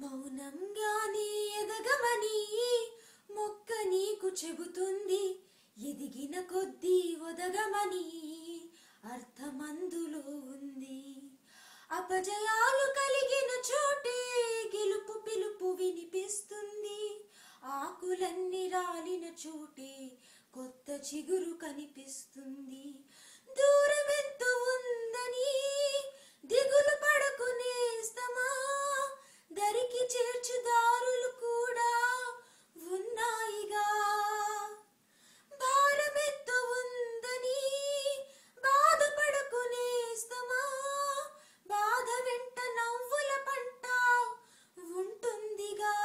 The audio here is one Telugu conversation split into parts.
మౌనంగానే ఎదగమని మొక్క నీకు చెబుతుంది. ఎదిగిన కొద్దీ ఒదగమని అర్థమందులో ఉంది. అపజయాలు కలిగిన చోటే గెలుపు పిలుపు వినిపిస్తుంది. ఆకులన్నీ రాలిన చోటే కొత్త చిగురు కనిపిస్తుంది. దూరమెంత ఉందని దిగులు పడకునేస్తమా, దరికి చేర్చు దారులు కూడా ఉన్నాయిగా. భారమెంత ఉందని బాధపడకునేస్తమా, బాధ వెంట నవ్వుల పంట ఉంటుందిగా.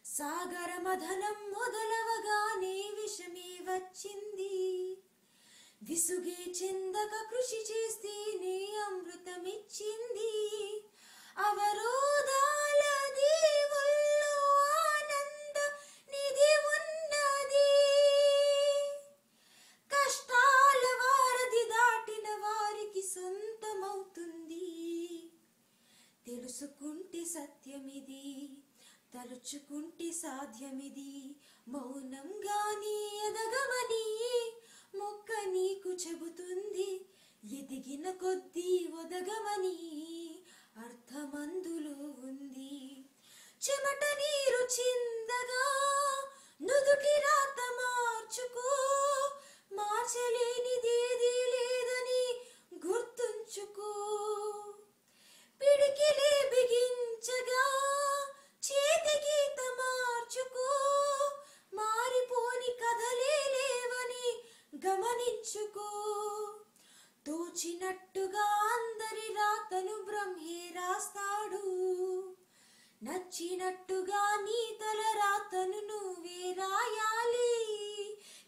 సాగర మథనం మొదలవగానే విషమే వచ్చింది. విసుగే చెందక కృషి చేస్తేనే అమృతమిచ్చింది. అవరోధాల దీవుల్లో ఆనంద నిధి ఉన్నది. కష్టాల వారధి దాటిన వారికి సొంతమవుతుంది. తెలుసుకుంటే సత్యమిది, తలుచుకుంటే సాధ్యమిది. మౌనంగానే ఎదగమని మొక్క నీకు చెబుతుంది. ఎదిగిన కొద్దీ ఒదగమని అర్థమందులో ఉంది. చెమట నీరు చిందగా నుదుటి రాత మార్చుకో, మార్చలేనిదేదీ లేదని గుర్తుంచుకో. పిడికిలే బిగించగా చేతి గీత మార్చుకో, మారిపోని కథలే లేవని గమనించుకో. తోచినట్టుగా అందరి రాతను బ్రహ్మే రాస్తాడు. నచ్చినట్టుగా నీ తల రాతను నువ్వే రాయాలి.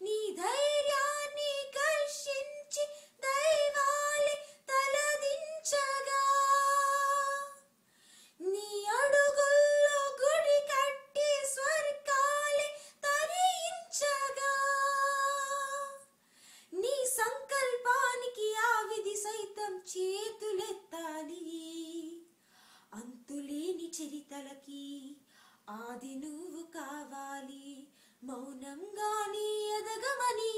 నీ ధైర్యాన్ని కర్షించి దైవాలే తలదించగా, నీ అడుగుల్లో గుడి కట్టి స్వర్గాలే తరించగా, నీ సంకల్పానికి ఆ విధి సైతం చేతులెత్తాలి. అంతులేని చరితలకి ఆది నువ్వు కావాలి. మౌనంగానే ఎదగమని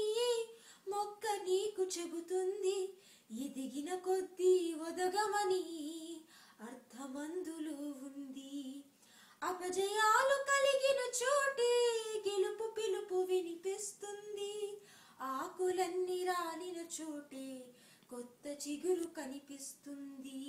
మొక్క నీకు చెబుతుంది. ఎదిగిన కొద్దీ ఒదగమని అర్థమందులో ఉంది. అపజయాలు కలిగిన చోటే గెలుపు పిలుపు వినిపిస్తుంది. ఆకులన్నీ రాలిన చోటే కొత్త చిగురు కనిపిస్తుంది.